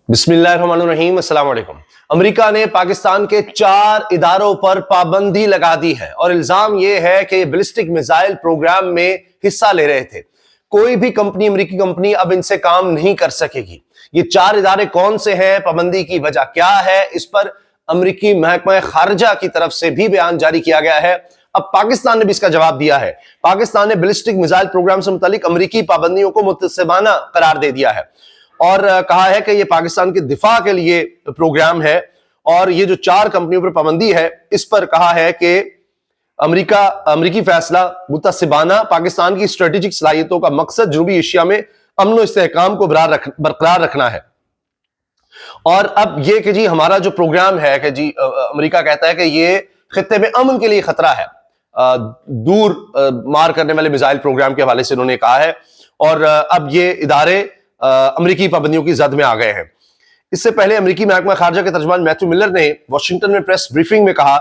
बिस्मिल्लाहिर्रहमानिर्रहीम, अस्सलाम वालेकुम। अमेरिका ने पाकिस्तान के 4 इदारों पर पाबंदी लगा दी है और इल्जाम यह है कि ये बैलिस्टिक मिसाइल प्रोग्राम में हिस्सा ले रहे थे। कोई भी कंपनी, अमेरिकी कंपनी अब इनसे काम नहीं कर सकेगी। ये 4 इदारे कौन से हैं, पाबंदी की वजह क्या है, इस पर अमेरिकी महकमा खारजा की तरफ से भी बयान जारी किया गया है। अब पाकिस्तान ने भी इसका जवाब दिया है। पाकिस्तान ने बैलिस्टिक मिसाइल प्रोग्राम से मुतालिक अमेरिकी पाबंदियों को मुतस्सिबाना करार दे दिया है और कहा है कि ये पाकिस्तान के दिफा के लिए प्रोग्राम है। और ये जो 4 कंपनियों पर पाबंदी है, इस पर कहा है कि अमेरिकी फैसला मुतस्सिबाना पाकिस्तान की स्ट्रेटेजिक सलाहियतों का मकसद जनूबी एशिया में अमन और इस्तेहकाम को बरकरार रखना है। और अब ये कि जी हमारा जो प्रोग्राम है कि जी अमेरिका कहता है कि ये खित्ते में अमन के लिए खतरा है, दूर मार करने वाले मिसाइल प्रोग्राम के हवाले से उन्होंने कहा है। और अब ये इदारे अमेरिकी पाबंदियों की जद में आ गए हैं। इससे पहले अमेरिकी महकमा खारजा के तर्जुमान मैथ्यू मिलर ने वाशिंगटन में प्रेस ब्रीफिंग में कहा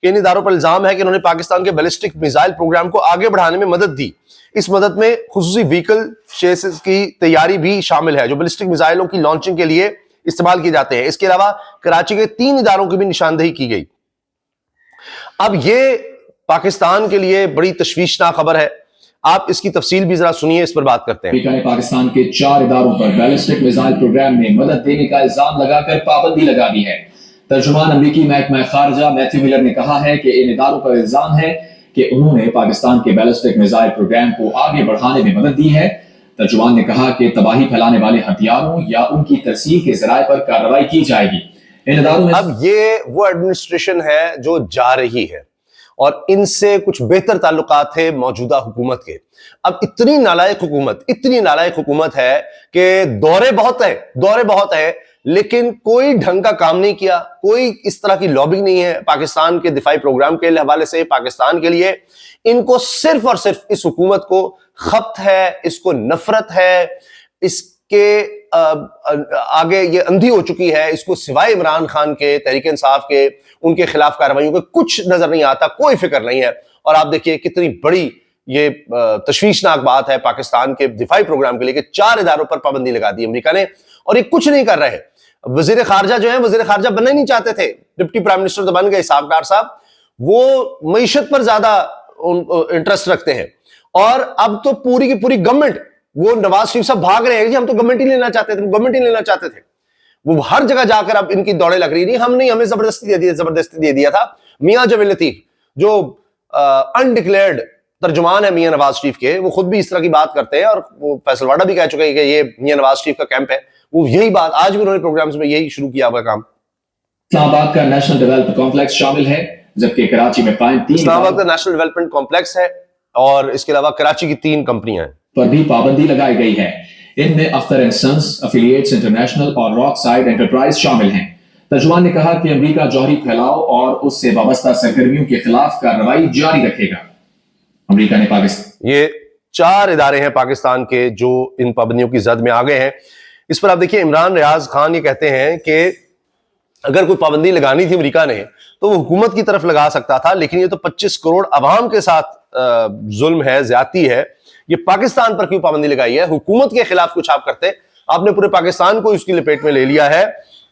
कि इन इदारों पर इल्जाम है कि उन्होंने पाकिस्तान के बैलिस्टिक मिसाइल प्रोग्राम को आगे बढ़ाने में मदद दी। इस मदद में खुसूसी व्हीकल चेसिस की तैयारी भी शामिल है जो बैलिस्टिक मिसाइलों की लॉन्चिंग के लिए इस्तेमाल किए जाते हैं। इसके अलावा कराची के 3 इदारों की भी निशानदेही की गई। अब ये पाकिस्तान के लिए बड़ी तशवीशनाक खबर है। आप इसकी तफसील भी जरा सुनिए, इस पर बात करते हैं। अमेरिका ने पाकिस्तान के 4 इदारों पर बैलिस्टिक मिसाइल प्रोग्राम में मदद देने का इल्जाम लगाकर पाबंदी लगा दी है। तर्जुमान अमेरिकी महकमा खारजा मैथ्यू मिलर ने कहा है कि इन इदारों पर इल्जाम है कि उन्होंने पाकिस्तान के बैलिस्टिक मिसाइल प्रोग्राम को आगे बढ़ाने में मदद दी है। तर्जुमान ने कहा कि तबाही फैलाने वाले हथियारों या उनकी तरसील के जराए पर कार्रवाई की जाएगी। इन इदारों में अब ये वो एडमिनिस्ट्रेशन है जो जा रही है और इनसे कुछ बेहतर ताल्लुकात थे मौजूदा हुकूमत के। अब इतनी नालायक हुकूमत है कि दौरे बहुत है लेकिन कोई ढंग का काम नहीं किया। कोई इस तरह की लॉबिंग नहीं है पाकिस्तान के दिफाई प्रोग्राम के हवाले से, पाकिस्तान के लिए। इनको सिर्फ और सिर्फ इस हुकूमत को खपत है, इसको नफरत है, इसके आगे ये अंधी हो चुकी है। इसको सिवाय इमरान खान के, तहरीक इंसाफ के, उनके खिलाफ कार्रवाइयों के कुछ नजर नहीं आता, कोई फिक्र नहीं है। और आप देखिए कितनी बड़ी ये तशवीशनाक बात है पाकिस्तान के दिफाई प्रोग्राम के लिए कि 4 इदारों पर पाबंदी लगा दी अमेरिका ने और ये कुछ नहीं कर रहे। वजीर खारजा जो है, वजीर खारजा बनना ही नहीं चाहते थे, डिप्टी प्राइम मिनिस्टर तो बन गए साहब साहब। वो मईशत पर ज्यादा इंटरेस्ट रखते हैं और अब तो पूरी की पूरी गवर्नमेंट, वो नवाज शरीफ साहब भाग रहे हैं कि हम तो गवर्नमेंट ही लेना चाहते थे, वो हर जगह जाकर अब इनकी दौड़े लग रही। नहीं, हमें जबरदस्ती दे दिया था। मियां जवेद लतीफ जो अनडिक्लेयर्ड तर्जुमान है मियां नवाज शरीफ के, वो खुद भी इस तरह की बात करते हैं और वो फैसल वाडा भी कह चुके हैं कि ये मियां नवाज शरीफ का कैंप है। वो यही बात आज भी उन्होंने प्रोग्राम्स में यही शुरू किया हुआ काम। इस्लामाबाद का नेशनल डेवलपमेंट कॉम्प्लेक्स शामिल है, जबकि कराची में इस्लामाबाद का नेशनल डेवलपमेंट कॉम्प्लेक्स है और इसके अलावा कराची की 3 कंपनियां हैं पर भी पाबंदी लगाई गई है। इनमें Akhtar and Sons, Affiliates International और रॉक साइड एंटरप्राइज शामिल हैं। तर्जुमान ने कहा कि अमेरिका जौहरी फैलाव और उससे वाबस्ता सरगर्मियों के खिलाफ कार्रवाई जारी रखेगा। अमेरिका ने पाकिस्तान, ये 4 इदारे हैं पाकिस्तान के जो इन पाबंदियों की जद में आ गए हैं। इस पर आप देखिए, इमरान रियाज खान ये कहते हैं कि अगर कोई पाबंदी लगानी थी अमेरिका ने तो वो हुकूमत की तरफ लगा सकता था, लेकिन ये तो 25 करोड़ अवाम के साथ जुल्म है, ज्यादती है। ये पाकिस्तान पर क्यों पाबंदी लगाई है? हुकूमत के खिलाफ कुछ आप करते, आपने पूरे पाकिस्तान को इसकी लपेट में ले लिया है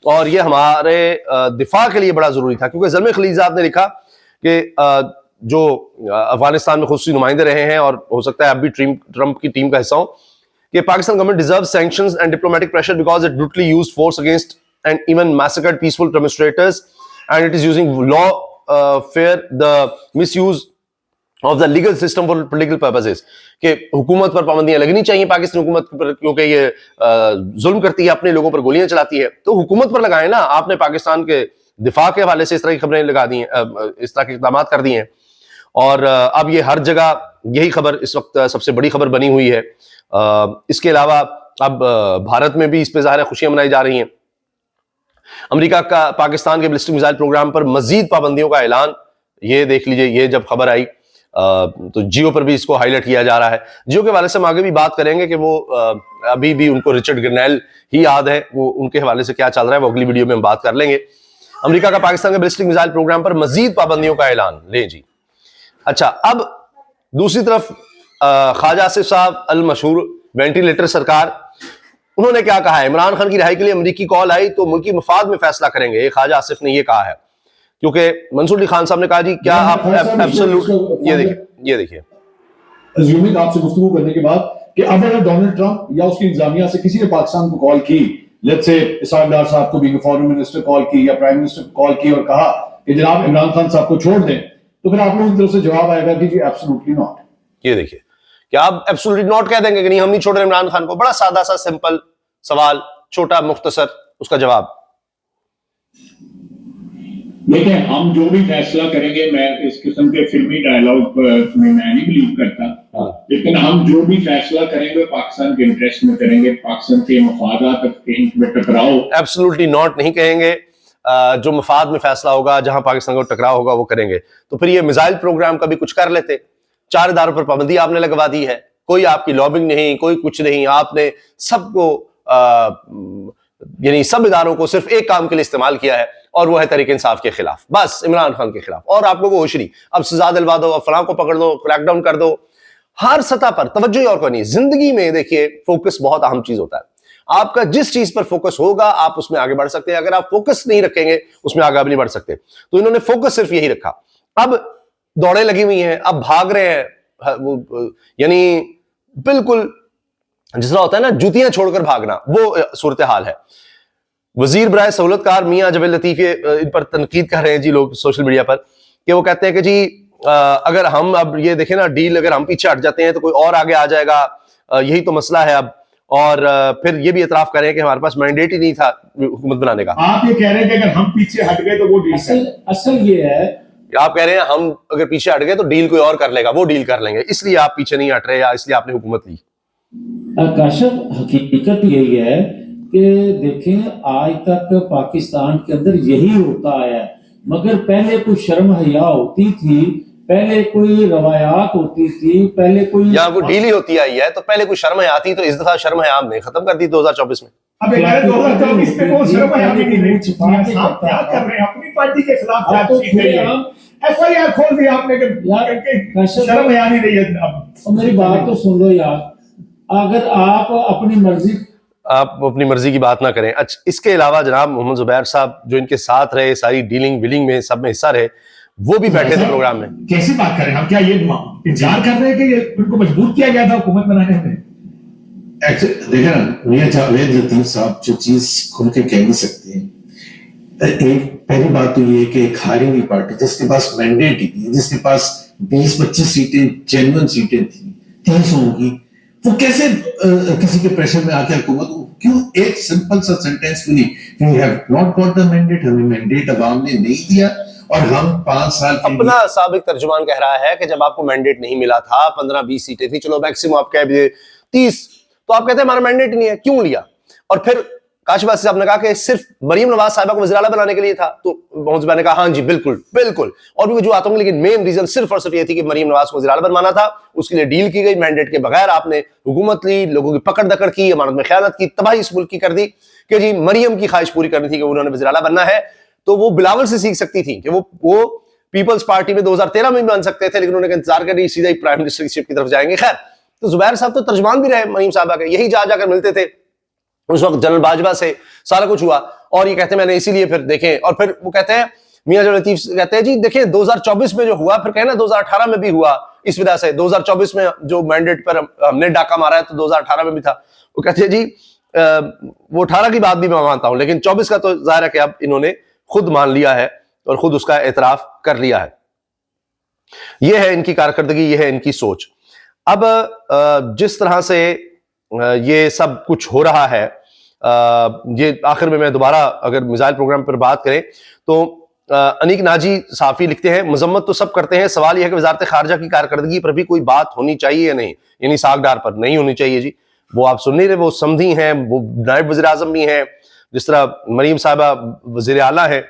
और ये हमारे दिफा के लिए बड़ा जरूरी था। क्योंकि ज़ल्मे खलील साहब ने लिखा कि जो अफगानिस्तान में खुसूसी नुमाइंदे रहे हैं और हो सकता है अब भी ट्रंप की टीम का हिस्सा हो, कि Pakistan government deserves sanctions and diplomatic pressure because it brutally used force against and even massacred peaceful demonstrators and it is using lawfare the misuse of the legal system for political purposes. कि हुकूमत पर पाबंदियां लगनी चाहिए पाकिस्तान हुकूमत पर, क्योंकि ये जुल्म करती है, अपने लोगों पर गोलियां चलाती है, तो हुकूमत पर लगाए ना। आपने पाकिस्तान के दिफा के हवाले से इस तरह की खबरें लगा दी हैं, इस तरह के इक़दाम कर दिए हैं और अब ये हर जगह यही खबर इस वक्त सबसे बड़ी खबर बनी हुई है। इसके अलावा अब भारत में भी इस पे ज़ाहिर है खुशियां मनाई जा रही हैं। अमेरिका का पाकिस्तान के बैलिस्टिक मिसाइल प्रोग्राम पर मजीद पाबंदियों का ऐलान, ये देख लीजिए, ये जब खबर आई तो जियो पर भी इसको हाईलाइट किया जा रहा है। जियो के हवाले से हम आगे भी बात करेंगे कि वो अभी भी उनको रिचर्ड ग्रनेल ही याद है, वो उनके हवाले से क्या चल रहा है वो अगली वीडियो में हम बात कर लेंगे। अमेरिका का पाकिस्तान के बैलिस्टिक मिसाइल प्रोग्राम पर मजीद पाबंदियों का ऐलान, ले जी। अच्छा, अब दूसरी तरफ ख्वाजा आसिफ साहब अल मशहूर वेंटिलेटर सरकार, انہوں نے کیا کہا ہے؟ عمران خان کی رہائی کے لیے امریکی کال آئی تو ملکی مفاد میں فیصلہ کریں گے، خواجہ آصف نے یہ کہا ہے، کیونکہ منصور علی خان صاحب نے کہا جی کیا آپ ایبسولوٹ، یہ دیکھیے ازیومنگ آپ سے گفتگو کرنے کے بعد کہ اب اگر ڈونلڈ ٹرمپ یا اس کی انتظامیہ سے کسی نے پاکستان کو کال کی، لیٹس سے اسحاق ڈار صاحب کو بھی فارن منسٹر کال کی یا پرائم منسٹر کو کال کی اور کہا کہ جناب عمران خان صاحب کو چھوڑ دیں، تو پھر آپ لوگوں کی طرف سے جواب آئے گا کہ جی ایبسولوٹلی ناٹ. یہ دیکھیے کہ آپ ایبسولوٹلی ناٹ کہہ دیں گے کہ نہیں ہم نہیں چھوڑ رہے عمران خان کو. بڑا سادہ سا سمپل سوال، چھوٹا مختصر، اس کا جواب. دیکھیں ہم جو بھی فیصلہ کریں گے، میں اس قسم کے فلمی ڈائلاگ میں نہیں بلیو کرتا، لیکن ہم جو بھی فیصلہ کریں گے پاکستان کے انٹرسٹ میں کریں گے، پاکستان کے مفادات میں ٹکراؤ ایبسولوٹلی ناٹ نہیں کہیں گے. جو مفاد میں فیصلہ ہوگا، جہاں پاکستان کو ٹکراؤ ہوگا وہ کریں گے. تو پھر یہ میزائل پروگرام کا بھی کچھ کر لیتے. 4 اداروں پر پابندی آپ نے لگوا دی ہے، کوئی آپ کی لابنگ نہیں، کوئی کچھ نہیں. آپ نے سب کو یعنی سب اداروں کو صرف ایک کام کے لیے استعمال کیا ہے، اور وہ ہے تحریک انصاف کے خلاف، بس عمران خان کے خلاف. اور آپ لوگوں کو ہوشری اب سزا دلوا دو، اب فلاں کو پکڑ دو، کریک ڈاؤن کر دو. ہر سطح پر توجہ اور کوئی نہیں. زندگی میں دیکھیے فوکس بہت اہم چیز ہوتا ہے. آپ کا جس چیز پر فوکس ہوگا آپ اس میں آگے بڑھ سکتے ہیں. اگر آپ فوکس نہیں رکھیں گے اس میں آگے نہیں بڑھ سکتے. تو انہوں نے فوکس صرف یہی رکھا. اب دوڑیں لگی ہوئی ہیں، اب بھاگ رہے ہیں، یعنی بالکل جس طرح ہوتا ہے نا جوتیاں چھوڑ کر بھاگنا، وہ صورتحال ہے. وزیر برائے سہولت کار میاں جبل لطیف ان پر تنقید کر رہے ہیں جی لوگ سوشل میڈیا پر، کہ وہ کہتے ہیں کہ جی اگر ہم اب یہ دیکھیں نا ڈیل، اگر ہم پیچھے ہٹ جاتے ہیں تو کوئی اور آگے آ جائے گا، یہی تو مسئلہ ہے اب. اور پھر یہ بھی اعتراف کریں کہ ہمارے پاس مینڈیٹ ہی نہیں تھا حکومت بنانے کا. آپ یہ کہہ رہے ہیں کہ اگر ہم پیچھے ہٹ گئے تو وہ ڈیل کریں. اصل یہ ہے، آپ کہہ رہے ہیں ہم اگر پیچھے ہٹ گئے تو ڈیل کوئی اور کر لے گا، وہ ڈیل کر لیں گے، اس لیے آپ پیچھے نہیں ہٹ رہے یا اس لیے آپ نے حکومت لی. کاشف حقیقت یہی ہے کہ دیکھیں آج تک پاکستان کے اندر یہی ہوتا آیا ہے، مگر پہلے کوئی شرم حیا ہوتی تھی، پہلے کوئی روایات ہوتی تھی، پہلے کوئی یہاں کوئی ڈیل ہی ہوتی آئی ہے تو پہلے کوئی شرم حیا آتی، تو اس دفعہ شرم حیا ہم نے ختم کر دی 2024 میں. اب یہ 2024 میں وہ شرم حیا بھی نہیں رہی. آپ کیا کر رہے ہیں؟ اپنی پارٹی کے خلاف ایف آئی آر کھول دی آپ نے کہ شرم حیا نہیں رہی ہے. اب میری بات تو سن لو یار، اگر آپ اپنی مرضی، آپ اپنی مرضی کی بات نہ کریں. اچھا اس کے علاوہ جناب محمد زبیر صاحب جو ان کے ساتھ رہے، ساری ڈیلنگ ویلنگ میں سب میں حصہ رہے، وہ بھی بیٹھے تھے پروگرام میں. کیسی بات کریں ہم؟ کیا یہ انتظار کر رہے ہیں کہ ان کو مجبور کیا گیا تھا حکومت بنانے میں؟ دیکھیں نا میاں جاوید لطیف صاحب جو چیز کھل کے کہہ نہیں سکتے ہیں. ایک پہلی بات تو یہ ہے کہ ایک ہاری ہوئی پارٹی جس کے پاس مینڈیٹ ہی تھی، جس کے پاس 20-25 سیٹیں جینوئن سیٹیں تھیں 300 کی، وہ کیسے کسی کے پریشر میں آ کے حکومت، کیوں ایک سمپل سا سینٹینس بھی نہیں، we have not got the mandate, ہمیں مینڈیٹ عوام نے نہیں دیا اور ہم 5 سال اپنا سابق ترجمان کہہ رہا ہے کہ جب آپ کو مینڈیٹ نہیں ملا تھا، 15-20 سیٹیں تھی، چلو میکسیمم آپ کہہ دیے 30، تو آپ کہتے ہیں ہمارا مینڈیٹ نہیں ہے، کیوں لیا؟ اور پھر کاشف صاحب نے کہا کہ صرف مریم نواز صاحبہ کو وزیر اعلیٰ بنانے کے لیے تھا، تو محمد زبیر نے کہا ہاں جی بالکل بالکل، اور بھی وجوہات ہوں گی، لیکن مین ریزن صرف اور صرف یہ تھی کہ مریم نواز کو وزیر اعلیٰ بنوانا تھا، اس کے لیے ڈیل کی گئی، مینڈیٹ کے بغیر آپ نے حکومت لی، لوگوں کی پکڑ دکڑ کی، امانت میں خیانت کی، تباہی اس ملک کی کر دی کہ جی مریم کی خواہش پوری کرنی تھی کہ انہوں نے وزیر اعلیٰ بننا ہے. تو وہ بلاول سے سیکھ سکتی تھی کہ وہ پیپلز پارٹی میں 2013 میں بھی بن سکتے تھے، لیکن انہوں نے انتظار کر لی سیدھا ہی پرائم منسٹر کی شپ کی طرف جائیں گے. خیر، تو زبیر صاحب تو ترجمان بھی رہے مریم صاحبہ کے، یہی جا کر ملتے تھے اس وقت جنرل باجوہ سے، سارا کچھ ہوا. اور یہ کہتے ہیں میں نے اسی لیے پھر دیکھیں، اور پھر وہ کہتے ہیں میاں جبل لطیف کہتے ہیں جی دیکھیں 2024 میں جو ہوا پھر کہنا 2018 میں بھی ہوا، اس وجہ سے 2024 میں جو مینڈیٹ پر ہم نے ڈاکہ مارا ہے تو 2018 میں بھی تھا. وہ کہتے ہیں جی وہ 18 کی بات بھی میں مانتا ہوں، لیکن 24 کا تو ظاہر ہے کہ اب انہوں نے خود مان لیا ہے اور خود اس کا اعتراف کر لیا ہے. یہ ہے ان کی کارکردگی، یہ ہے ان کی سوچ. اب جس طرح سے یہ سب کچھ ہو رہا ہے، یہ آخر میں دوبارہ اگر میزائل پروگرام پر بات کریں تو انیک ناجی صحافی لکھتے ہیں مذمت تو سب کرتے ہیں، سوال یہ ہے کہ وزارت خارجہ کی کارکردگی پر بھی کوئی بات ہونی چاہیے یا نہیں، یعنی اسحاق ڈار پر نہیں ہونی چاہیے. جی وہ آپ سن نہیں رہے، وہ سمدھی ہیں، وہ نائب وزیر اعظم بھی ہیں، جس طرح مریم صاحبہ وزیر اعلیٰ ہیں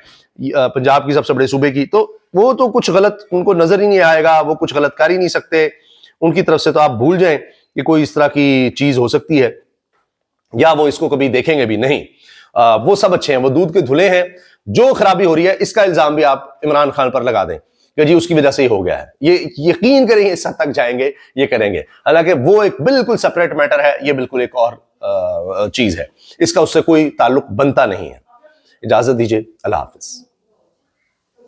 پنجاب کی سب سے بڑے صوبے کی، تو وہ تو کچھ غلط ان کو نظر ہی نہیں آئے گا، وہ کچھ غلط کر ہی نہیں سکتے. ان کی طرف سے تو آپ بھول جائیں کہ کوئی اس طرح کی چیز ہو سکتی ہے، یا وہ اس کو کبھی دیکھیں گے بھی نہیں. وہ سب اچھے ہیں، وہ دودھ کے دھلے ہیں. جو خرابی ہو رہی ہے اس کا الزام بھی آپ عمران خان پر لگا دیں کہ جی اس کی وجہ سے ہی ہو گیا ہے. یہ یقین کریں اس حد تک جائیں گے, یہ کریں گے, حالانکہ وہ ایک بالکل سپریٹ میٹر ہے, یہ بالکل ایک اور چیز ہے, اس کا اس سے کوئی تعلق بنتا نہیں ہے. اجازت دیجیے, اللہ حافظ.